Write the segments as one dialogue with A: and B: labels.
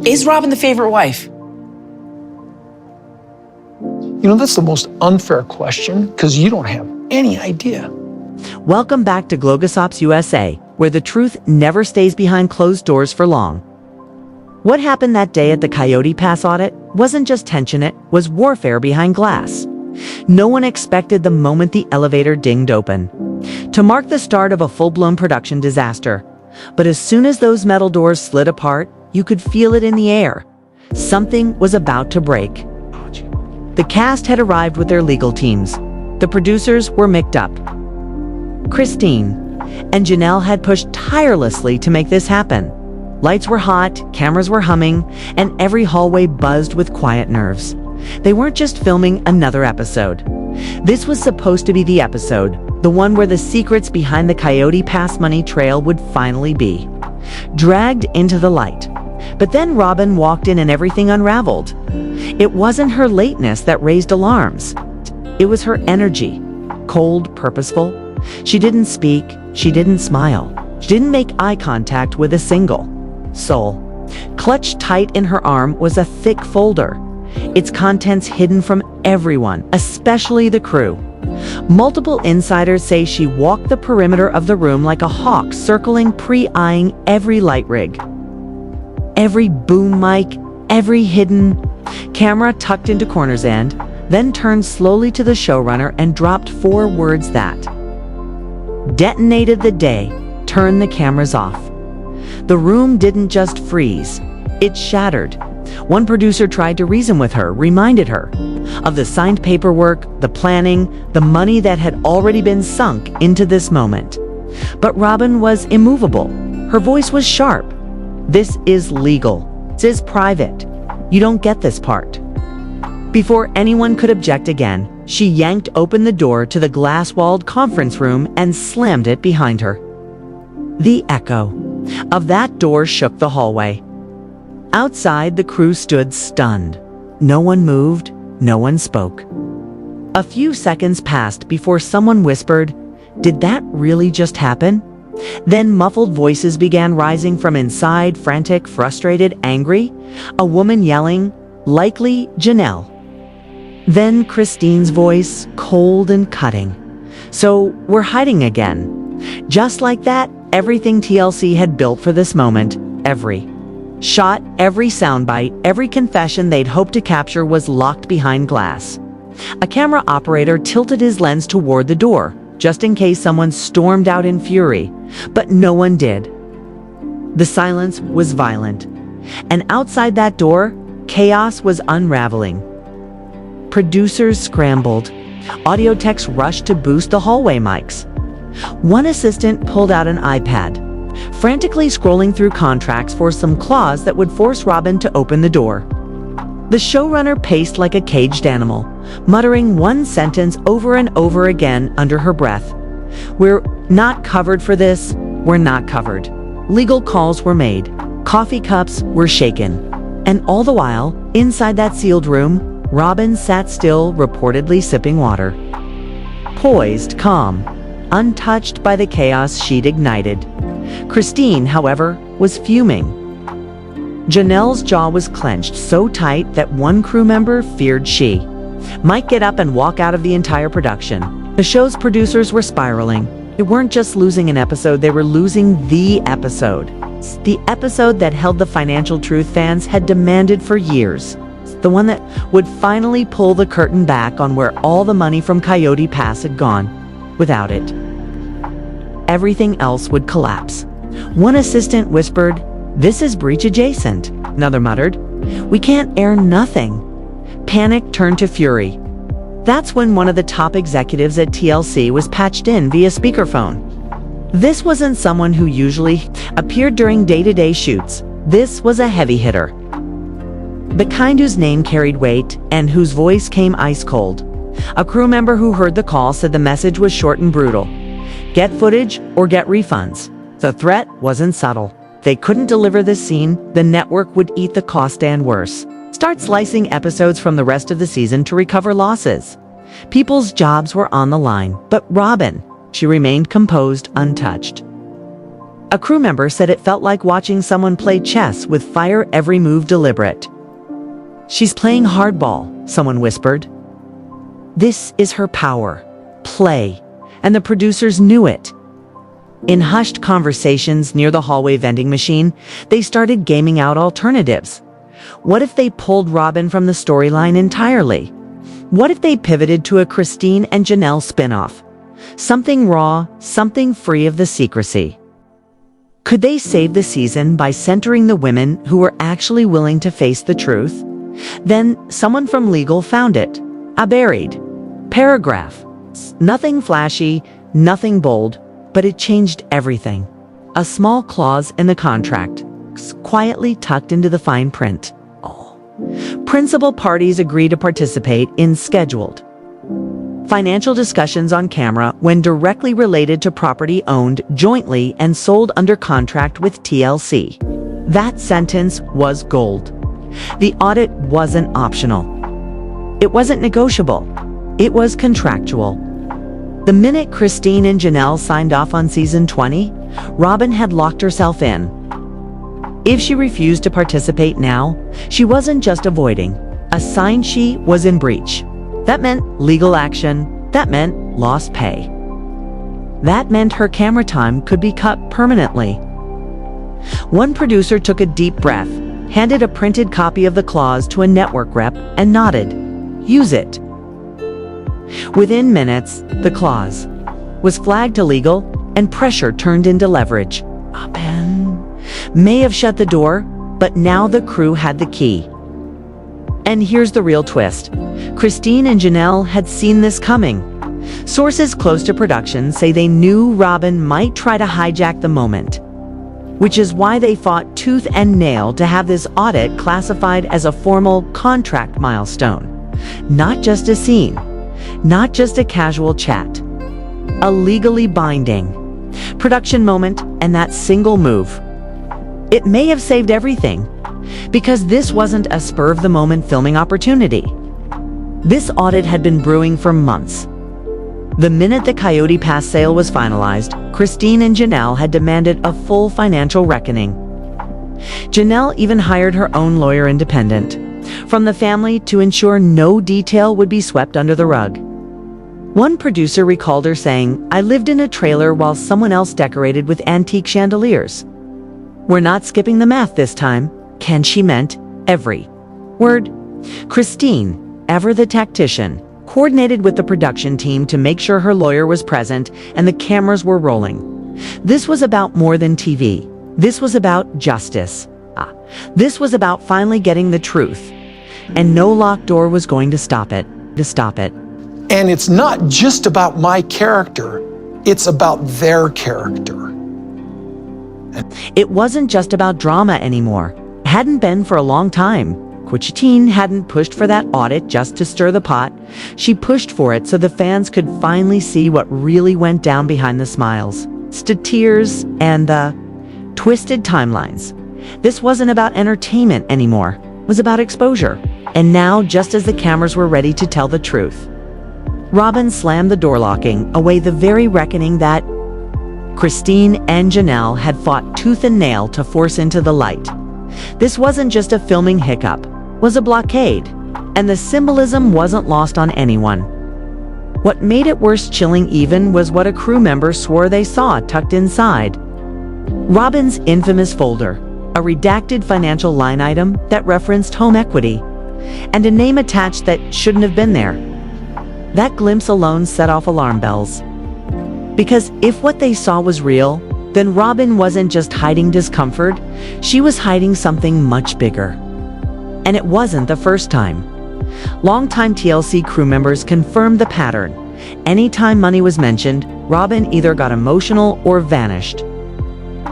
A: Is Robyn the favorite wife?
B: You know, that's the most unfair question because you don't have any idea.
C: Welcome back to Glogosops USA, where the truth never stays behind closed doors for long. What happened that day at the Coyote Pass audit wasn't just tension, it was warfare behind glass. No one expected the moment the elevator dinged open to mark the start of a full-blown production disaster. But as soon as those metal doors slid apart, you could feel it in the air. Something was about to break. The cast had arrived with their legal teams. The producers were mic'd up. Christine and Janelle had pushed tirelessly to make this happen. Lights were hot, cameras were humming, and every hallway buzzed with quiet nerves. They weren't just filming another episode. This was supposed to be the episode, the one where the secrets behind the Coyote Pass money trail would finally be dragged into the light. But then Robyn walked in and everything unraveled. It wasn't her lateness that raised alarms. It was her energy, cold, purposeful. She didn't speak, she didn't smile. She didn't make eye contact with a single soul. Clutched tight in her arm was a thick folder, its contents hidden from everyone, especially the crew. Multiple insiders say she walked the perimeter of the room like a hawk, circling, pre-eyeing every light rig, every boom mic, every hidden camera tucked into corners, and then turned slowly to the showrunner and dropped 4 words that detonated the day: turn the cameras off. The room didn't just freeze, it shattered. One producer tried to reason with her, reminded her of the signed paperwork, the planning, the money that had already been sunk into this moment. But Robyn was immovable. Her voice was sharp. This is legal. This is private. You don't get this part. Before anyone could object again, she yanked open the door to the glass-walled conference room and slammed it behind her. The echo of that door shook the hallway. Outside, the crew stood stunned. No one moved, no one spoke. A few seconds passed before someone whispered, "Did that really just happen?" Then muffled voices began rising from inside, frantic, frustrated, angry. A woman yelling, likely Janelle. Then Christine's voice, cold and cutting. "So we're hiding again." Just like that, everything TLC had built for this moment, every shot, every soundbite, every confession they'd hoped to capture was locked behind glass. A camera operator tilted his lens toward the door, just in case someone stormed out in fury, but no one did. The silence was violent, and outside that door, chaos was unraveling. Producers scrambled. Audio techs rushed to boost the hallway mics. One assistant pulled out an iPad, frantically scrolling through contracts for some clause that would force Robyn to open the door. The showrunner paced like a caged animal, muttering one sentence over and over again under her breath. "We're not covered for this. We're not covered." Legal calls were made. Coffee cups were shaken. And all the while, inside that sealed room, Robyn sat still, reportedly sipping water. Poised, calm, untouched by the chaos she'd ignited. Christine, however, was fuming. Janelle's jaw was clenched so tight that one crew member feared she might get up and walk out of the entire production. The show's producers were spiraling. They weren't just losing an episode, they were losing the episode. The episode that held the financial truth fans had demanded for years. The one that would finally pull the curtain back on where all the money from Coyote Pass had gone. Without it, everything else would collapse. One assistant whispered, "This is breach adjacent." Another muttered, "We can't air nothing." Panic turned to fury. That's when one of the top executives at TLC was patched in via speakerphone. This wasn't someone who usually appeared during day-to-day shoots. This was a heavy hitter. The kind whose name carried weight and whose voice came ice cold. A crew member who heard the call said the message was short and brutal. Get footage or get refunds. The threat wasn't subtle. They couldn't deliver this scene, the network would eat the cost and worse. Start slicing episodes from the rest of the season to recover losses. People's jobs were on the line, but Robyn, she remained composed, untouched. A crew member said it felt like watching someone play chess with fire, every move deliberate. "She's playing hardball," someone whispered. "This is her power. Play." And the producers knew it. In hushed conversations near the hallway vending machine, they started gaming out alternatives. What if they pulled Robyn from the storyline entirely? What if they pivoted to a Christine and Janelle spinoff? Something raw, something free of the secrecy. Could they save the season by centering the women who were actually willing to face the truth? Then someone from legal found it. A buried paragraph. Nothing flashy, nothing bold, but it changed everything. A small clause in the contract, quietly tucked into the fine print. Principal parties agree to participate in scheduled financial discussions on camera when directly related to property owned jointly and sold under contract with TLC. That sentence was gold. The audit wasn't optional. It wasn't negotiable. It was contractual. The minute Christine and Janelle signed off on season 20, Robyn had locked herself in. If she refused to participate now, she wasn't just avoiding. A sign she was in breach. That meant legal action. That meant lost pay. That meant her camera time could be cut permanently. One producer took a deep breath, handed a printed copy of the clause to a network rep, and nodded. "Use it." Within minutes, the clause was flagged illegal, and pressure turned into leverage. Robyn may have shut the door, but now the crew had the key. And here's the real twist. Christine and Janelle had seen this coming. Sources close to production say they knew Robyn might try to hijack the moment, which is why they fought tooth and nail to have this audit classified as a formal contract milestone. Not just a scene, not just a casual chat, a legally binding production moment, and that single move. It may have saved everything, because this wasn't a spur-of-the-moment filming opportunity. This audit had been brewing for months. The minute the Coyote Pass sale was finalized, Christine and Janelle had demanded a full financial reckoning. Janelle even hired her own lawyer independent from the family to ensure no detail would be swept under the rug. One producer recalled her saying, "I lived in a trailer while someone else decorated with antique chandeliers." We're not skipping the math this time. Ken, she meant every word. Christine, ever the tactician, coordinated with the production team to make sure her lawyer was present and the cameras were rolling. This was about more than TV. This was about justice. This was about finally getting the truth. And no locked door was going to stop it.
B: And it's not just about my character, it's about their character.
C: It wasn't just about drama anymore. It hadn't been for a long time. Christine hadn't pushed for that audit just to stir the pot. She pushed for it so the fans could finally see what really went down behind the smiles, the tears, and the twisted timelines. This wasn't about entertainment anymore. It was about exposure. And now, just as the cameras were ready to tell the truth, Robyn slammed the door, locking away the very reckoning that Christine and Janelle had fought tooth and nail to force into the light. This wasn't just a filming hiccup, it was a blockade, and the symbolism wasn't lost on anyone. What made it worse, chilling even, was what a crew member swore they saw tucked inside Robyn's infamous folder, a redacted financial line item that referenced home equity, and a name attached that shouldn't have been there. That glimpse alone set off alarm bells. Because if what they saw was real, then Robyn wasn't just hiding discomfort, she was hiding something much bigger. And it wasn't the first time. Longtime TLC crew members confirmed the pattern. Anytime money was mentioned, Robyn either got emotional or vanished.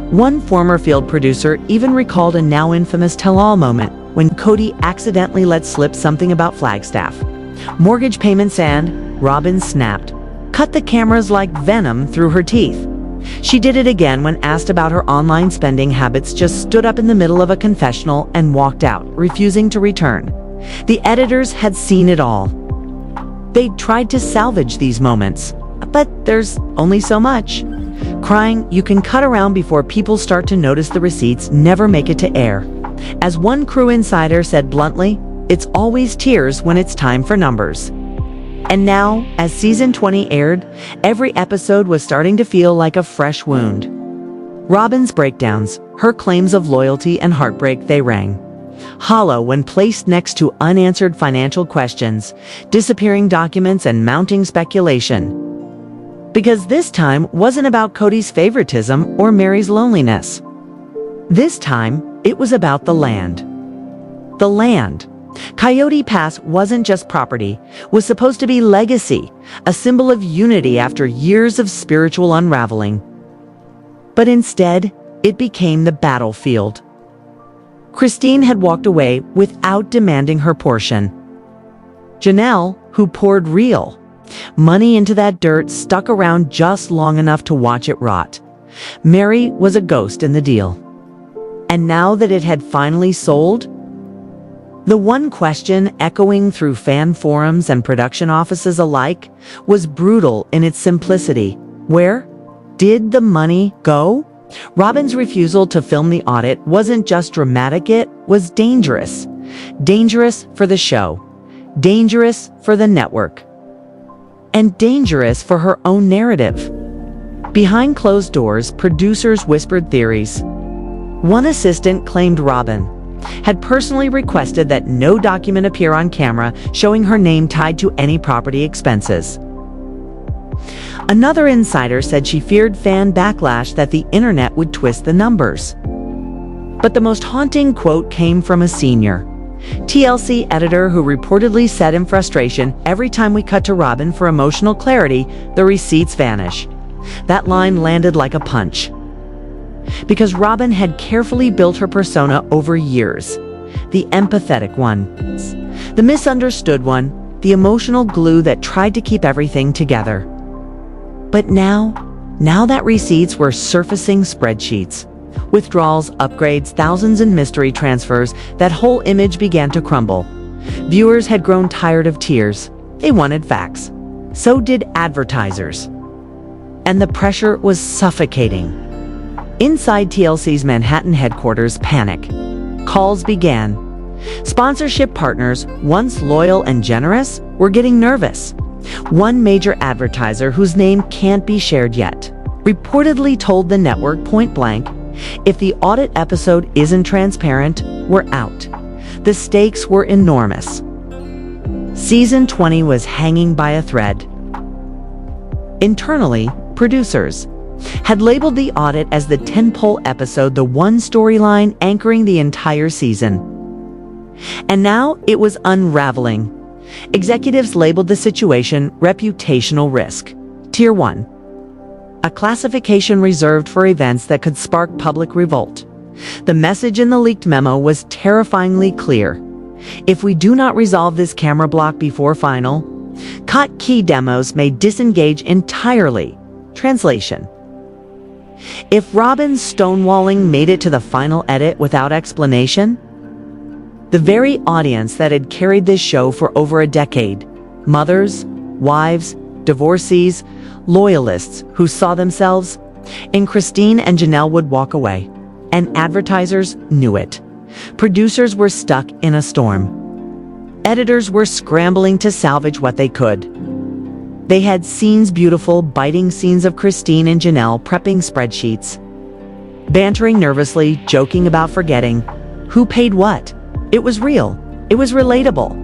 C: One former field producer even recalled a now infamous tell-all moment when Kody accidentally let slip something about Flagstaff mortgage payments, and Robyn snapped, cut the cameras like venom through her teeth. She did it again when asked about her online spending habits, just stood up in the middle of a confessional and walked out, refusing to return. The editors had seen it all. They'd tried to salvage these moments, but there's only so much. crying, "You can cut around before people start to notice the receipts never make it to air." As one crew insider said bluntly, "It's always tears when it's time for numbers." And now, as season 20 aired, every episode was starting to feel like a fresh wound. Robyn's breakdowns, her claims of loyalty and heartbreak, they rang hollow when placed next to unanswered financial questions, disappearing documents, and mounting speculation. Because this time wasn't about Kody's favoritism or Mary's loneliness. This time, it was about the land. The land. Coyote Pass wasn't just property, was supposed to be legacy, a symbol of unity after years of spiritual unraveling. But instead, it became the battlefield. Christine had walked away without demanding her portion. Janelle, who poured real money into that dirt, stuck around just long enough to watch it rot. Mary was a ghost in the deal. And now that it had finally sold, the one question echoing through fan forums and production offices alike was brutal in its simplicity. Where did the money go? Robyn's refusal to film the audit wasn't just dramatic, it was dangerous. Dangerous for the show, dangerous for the network, and dangerous for her own narrative. Behind closed doors, producers whispered theories. One assistant claimed Robyn had personally requested that no document appear on camera showing her name tied to any property expenses. Another insider said she feared fan backlash, that the internet would twist the numbers. But the most haunting quote came from a senior TLC editor who reportedly said in frustration, "Every time we cut to Robyn for emotional clarity, the receipts vanish." That line landed like a punch. Because Robyn had carefully built her persona over years. The empathetic one, the misunderstood one, the emotional glue that tried to keep everything together. But now that receipts were surfacing spreadsheets, withdrawals, upgrades, thousands in mystery transfers, that whole image began to crumble. Viewers had grown tired of tears. They wanted facts. So did advertisers. And the pressure was suffocating. Inside TLC's Manhattan headquarters, panic. Calls began. Sponsorship partners, once loyal and generous, were getting nervous. One major advertiser, whose name can't be shared yet, reportedly told the network point blank, "If the audit episode isn't transparent, we're out." The stakes were enormous. Season 20 was hanging by a thread. Internally, producers had labeled the audit as the tentpole episode, the one storyline anchoring the entire season. And now it was unraveling. Executives labeled the situation reputational risk, Tier 1, a classification reserved for events that could spark public revolt. The message in the leaked memo was terrifyingly clear. If we do not resolve this camera block before final, cut key demos may disengage entirely. Translation: if Robyn's stonewalling made it to the final edit without explanation, the very audience that had carried this show for over a decade, mothers, wives, divorcees, loyalists who saw themselves in Christine and Janelle, would walk away. And advertisers knew it. Producers were stuck in a storm. Editors were scrambling to salvage what they could. They had scenes, beautiful, biting scenes of Christine and Janelle prepping spreadsheets, bantering nervously, joking about forgetting who paid what. It was real. It was relatable.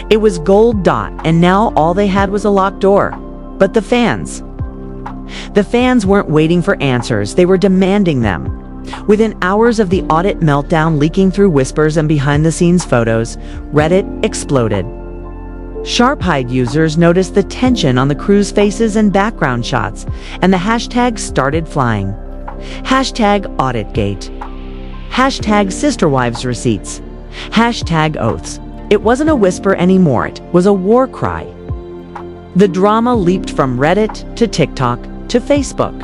C: It was gold dot, and now all they had was a locked door. But the fans weren't waiting for answers. They were demanding them. Within hours of the audit meltdown leaking through whispers and behind-the-scenes photos, Reddit exploded. Sharp-eyed users noticed the tension on the crew's faces and background shots, and the hashtags started flying. Hashtag Auditgate. Hashtag sisterwives receipts. Hashtag oaths. It wasn't a whisper anymore, it was a war cry. The drama leaped from Reddit to TikTok to Facebook.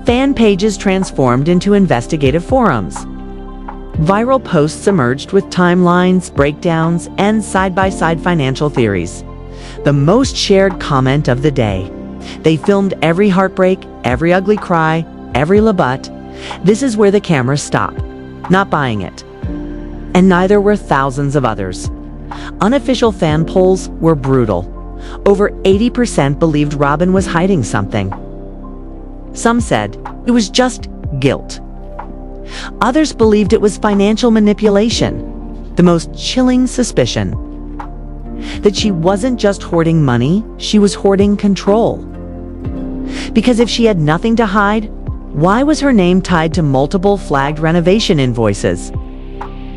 C: Fan pages transformed into investigative forums. Viral posts emerged with timelines, breakdowns, and side-by-side financial theories. The most shared comment of the day: They filmed every heartbreak, every ugly cry, every labut. This is where the cameras stop. Not buying it. And neither were thousands of others. Unofficial fan polls were brutal. Over 80% believed Robyn was hiding something. Some said it was just guilt. Others believed it was financial manipulation, the most chilling suspicion. That she wasn't just hoarding money, she was hoarding control. Because if she had nothing to hide, why was her name tied to multiple flagged renovation invoices?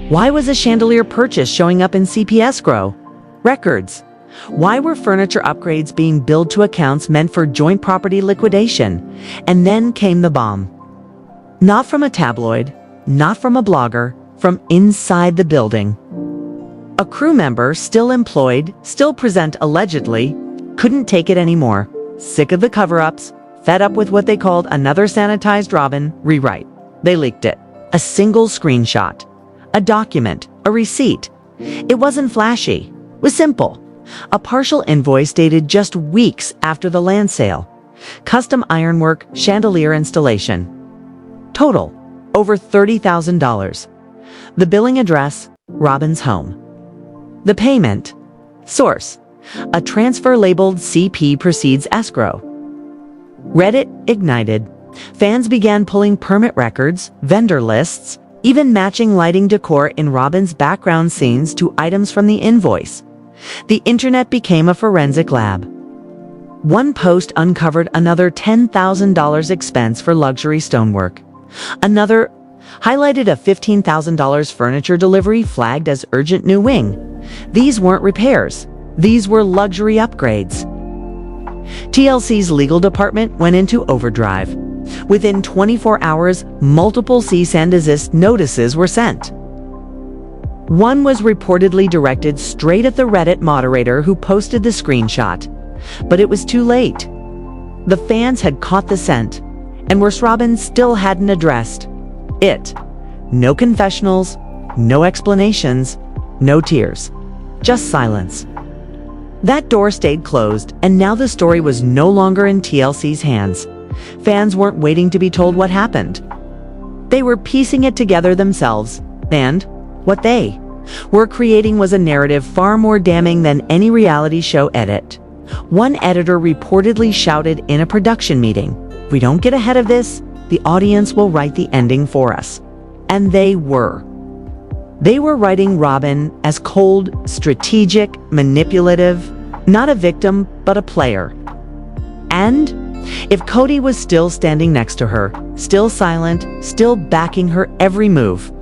C: Why was a chandelier purchase showing up in CP escrow? Records. Why were furniture upgrades being billed to accounts meant for joint property liquidation? And then came the bomb. Not from a tabloid, not from a blogger, from inside the building. A crew member still employed, still present allegedly, couldn't take it anymore. Sick of the cover-ups, fed up with what they called another sanitized Robyn rewrite. They leaked it. A single screenshot. A document. A receipt. It wasn't flashy. It was simple. A partial invoice dated just weeks after the land sale. Custom ironwork, chandelier installation. Total, over $30,000. The billing address, Robyn's home. The payment, source, a transfer labeled CP proceeds escrow. Reddit ignited. Fans began pulling permit records, vendor lists, even matching lighting decor in Robyn's background scenes to items from the invoice. The internet became a forensic lab. One post uncovered another $10,000 expense for luxury stonework. Another highlighted a $15,000 furniture delivery flagged as urgent new wing. These weren't repairs. These were luxury upgrades. TLC's legal department went into overdrive. Within 24 hours, multiple cease and desist notices were sent. One was reportedly directed straight at the Reddit moderator who posted the screenshot. But it was too late. The fans had caught the scent, and worse, Robyn still hadn't addressed it. No confessionals, no explanations, no tears. Just silence. That door stayed closed, and now the story was no longer in TLC's hands. Fans weren't waiting to be told what happened. They were piecing it together themselves, and what they were creating was a narrative far more damning than any reality show edit. One editor reportedly shouted in a production meeting, "If we don't get ahead of this, the audience will write the ending for us." And they were. They were writing Robyn as cold, strategic, manipulative, not a victim, but a player. And if Kody was still standing next to her, still silent, still backing her every move,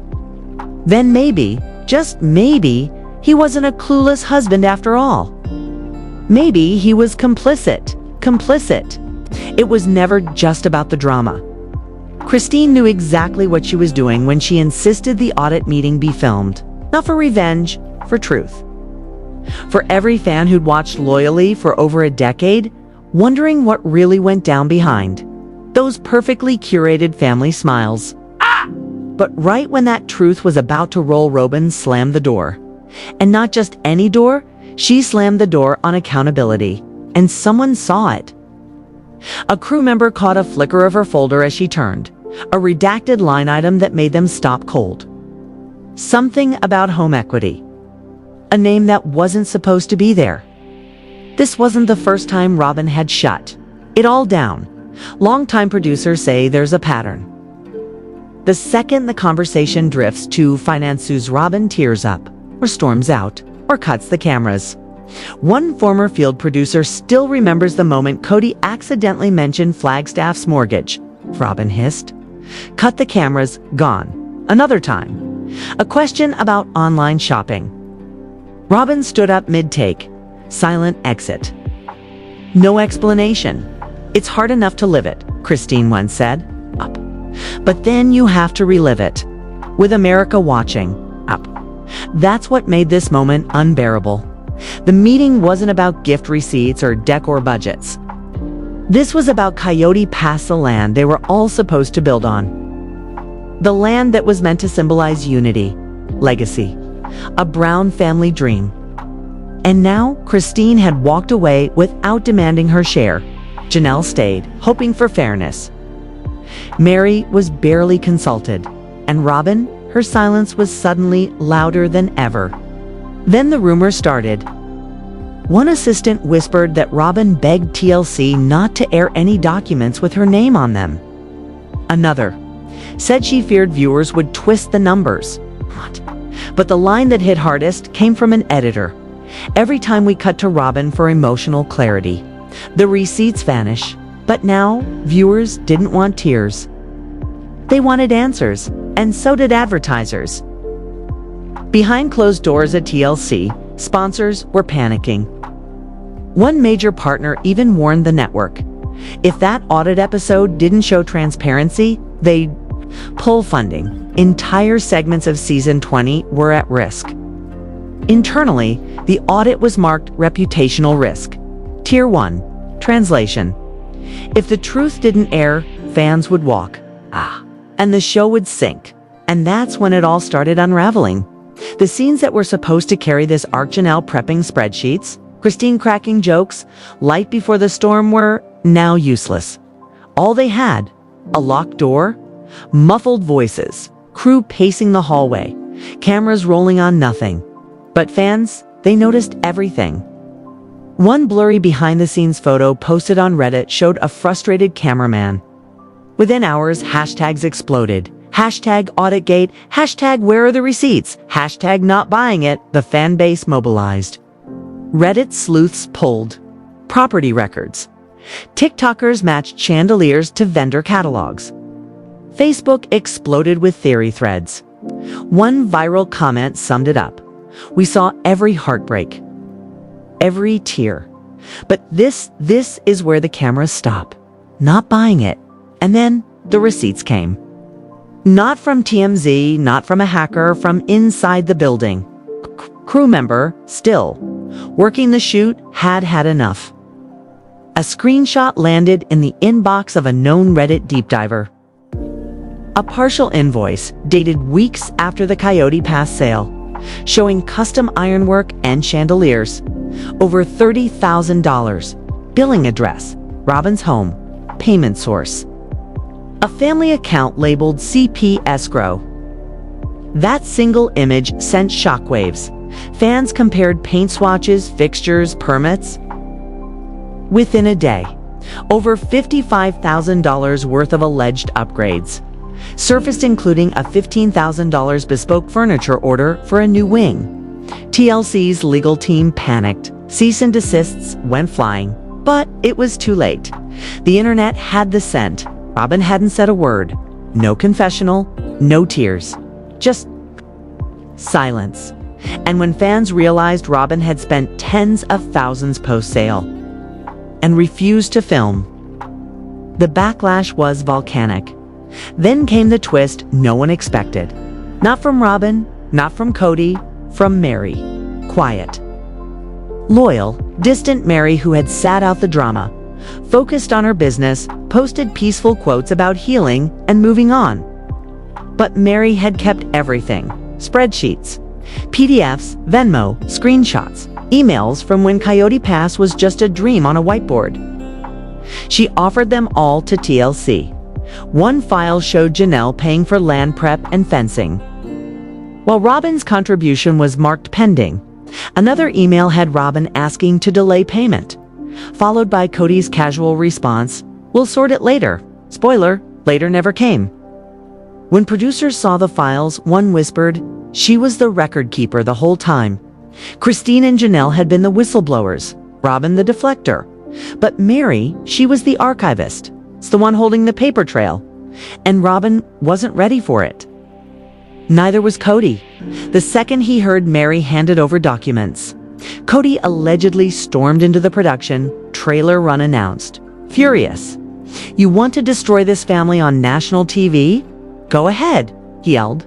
C: then maybe, just maybe, he wasn't a clueless husband after all. Maybe he was complicit. It was never just about the drama. Christine knew exactly what she was doing when she insisted the audit meeting be filmed. Not for revenge, for truth. For every fan who'd watched loyally for over a decade, wondering what really went down behind those perfectly curated family smiles. But right when that truth was about to roll, Robyns slammed the door. And not just any door, she slammed the door on accountability. And someone saw it. A crew member caught a flicker of her folder as she turned, a redacted line item that made them stop cold. Something about home equity. A name that wasn't supposed to be there. This wasn't the first time Robyn had shut it all down. Longtime producers say there's a pattern. The second the conversation drifts to finances, Robyn tears up, or storms out, or cuts the cameras. One former field producer still remembers the moment Kody accidentally mentioned Flagstaff's mortgage. Robyn hissed. Cut the cameras, gone. Another time. A question about online shopping. Robyn stood up mid-take. Silent exit. No explanation. It's hard enough to live it, Christine once said. Up. But then you have to relive it. With America watching. Up. That's what made this moment unbearable. The meeting wasn't about gift receipts or decor budgets. This was about Coyote Pass, the land they were all supposed to build on. The land that was meant to symbolize unity, legacy, a Brown family dream. And now Christine had walked away without demanding her share. Janelle stayed, hoping for fairness. Mary was barely consulted, and Robyn, her silence was suddenly louder than ever. Then the rumor started. One assistant whispered that Robyn begged TLC not to air any documents with her name on them. Another said she feared viewers would twist the numbers. What? But the line that hit hardest came from an editor. Every time we cut to Robyn for emotional clarity, the receipts vanish. But now, viewers didn't want tears. They wanted answers, and so did advertisers. Behind closed doors at TLC, sponsors were panicking. One major partner even warned the network. If that audit episode didn't show transparency, they'd pull funding. Entire segments of season 20 were at risk. Internally, the audit was marked reputational risk. Tier 1, translation. If the truth didn't air, fans would walk. And the show would sink. And that's when it all started unraveling. The scenes that were supposed to carry this arc, Janelle prepping spreadsheets, Christine cracking jokes, light before the storm, were now useless. All they had, a locked door, muffled voices, crew pacing the hallway, cameras rolling on nothing. But fans, they noticed everything. One blurry behind-the-scenes photo posted on Reddit showed a frustrated cameraman. Within hours, hashtags exploded. Hashtag Auditgate, hashtag where are the receipts, hashtag not buying it. The fan base mobilized. Reddit sleuths pulled property records. TikTokers matched chandeliers to vendor catalogs. Facebook exploded with theory threads. One viral comment summed it up. We saw every heartbreak, every tear. But this is where the cameras stop. Not buying it. And then the receipts came. Not from TMZ, not from a hacker, from inside the building. Crew member, still, working the shoot, had enough. A screenshot landed in the inbox of a known Reddit deep diver. A partial invoice dated weeks after the Coyote Pass sale, showing custom ironwork and chandeliers. Over $30,000. Billing address, Robyn's home. Payment source, a family account labeled CP Escrow. That single image sent shockwaves. Fans compared paint swatches, fixtures, permits. Within a day, over $55,000 worth of alleged upgrades surfaced, including a $15,000 bespoke furniture order for a new wing. TLC's legal team panicked. Cease and desists went flying. But it was too late. The internet had the scent. Robyn hadn't said a word. No confessional, no tears. Just silence. And when fans realized Robyn had spent tens of thousands post-sale and refused to film, the backlash was volcanic. Then came the twist no one expected. Not from Robyn, not from Kody, from Mary. Quiet. Loyal, distant Mary, who had sat out the drama, focused on her business, posted peaceful quotes about healing and moving on. But Mary had kept everything. Spreadsheets, PDFs, Venmo, screenshots, emails from when Coyote Pass was just a dream on a whiteboard. She offered them all to TLC. One file showed Janelle paying for land prep and fencing, while Robyn's contribution was marked pending. Another email had Robyn asking to delay payment, followed by Kody's casual response, "We'll sort it later." Spoiler, later never came. When producers saw the files, one whispered, she was the record keeper the whole time. Christine and Janelle had been the whistleblowers, Robyn the deflector. But Mary, she was the archivist. It's the one holding the paper trail. And Robyn wasn't ready for it. Neither was Kody. The second he heard Mary handed over documents, Kody allegedly stormed into the production, trailer run announced. Furious. "You want to destroy this family on national TV? Go ahead," he yelled.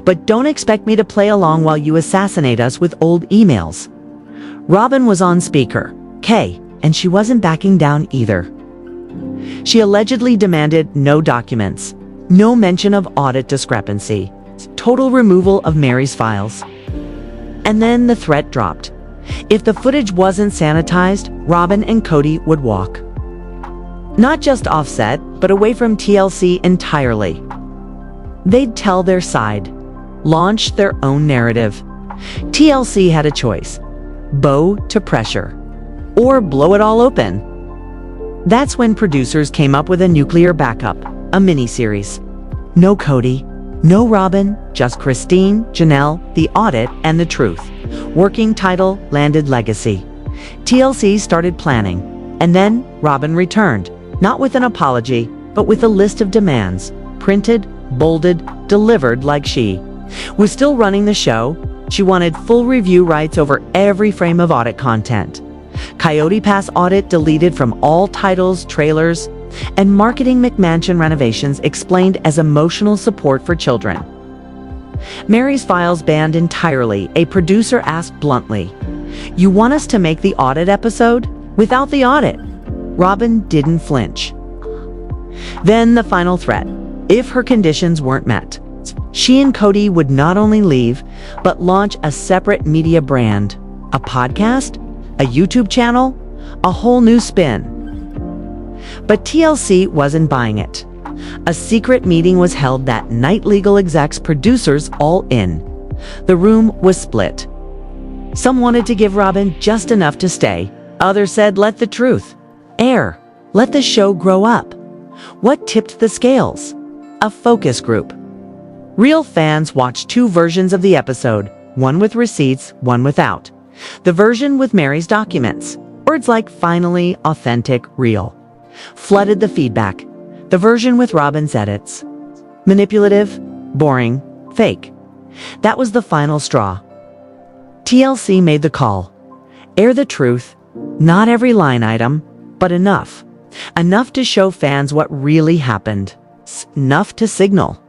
C: "But don't expect me to play along while you assassinate us with old emails." Robyn was on speaker, K, and she wasn't backing down either. She allegedly demanded no documents, no mention of audit discrepancy, total removal of Mary's files. And then the threat dropped. If the footage wasn't sanitized, Robyn and Kody would walk. Not just offset, but away from TLC entirely. They'd tell their side, launch their own narrative. TLC had a choice: bow to pressure, or blow it all open. That's when producers came up with a nuclear backup, a miniseries. No Kody, no Robyn, just Christine, Janelle, the audit, and the truth. Working title landed Legacy. TLC started planning, and then Robyn returned, not with an apology, but with a list of demands, printed, bolded, delivered like she was still running the show. She wanted full review rights over every frame of audit content. Coyote Pass audit deleted from all titles, trailers, and marketing McMansion renovations explained as emotional support for children. Mary's files banned entirely. A producer asked bluntly, "You want us to make the audit episode without the audit?" Robyn didn't flinch. Then the final threat: if her conditions weren't met, she and Kody would not only leave, but launch a separate media brand, a podcast, a YouTube channel, a whole new spin. But TLC wasn't buying it. A secret meeting was held that night, legal execs, producers all in. The room was split. Some wanted to give Robyn just enough to stay. Others said, let the truth air. Let the show grow up. What tipped the scales? A focus group. Real fans watched two versions of the episode, one with receipts, one without. The version with Mary's documents, words like finally, authentic, real, flooded the feedback. The version with Robyn's edits, manipulative, boring, fake. That was the final straw. TLC made the call. Air the truth, not every line item, but enough. Enough to show fans what really happened. Enough to signal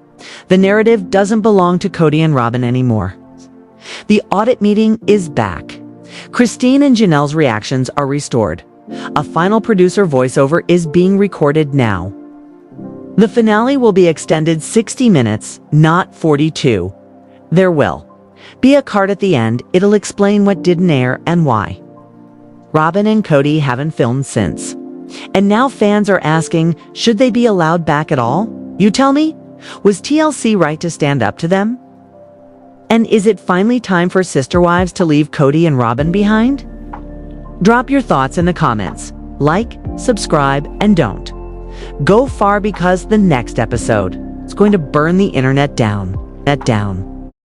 C: the narrative doesn't belong to Kody and Robyn anymore. The audit meeting is back. Christine and Janelle's reactions are restored. A final producer voiceover is being recorded now. The finale will be extended 60 minutes, not 42. There will be a card at the end. It'll explain what didn't air and why. Robyn and Kody haven't filmed since. And now fans are asking, should they be allowed back at all? You tell me? Was TLC right to stand up to them? And is it finally time for sister wives to leave Kody and Robyn behind? Drop your thoughts in the comments. Like, subscribe, and don't go far, because the next episode is going to burn the internet down.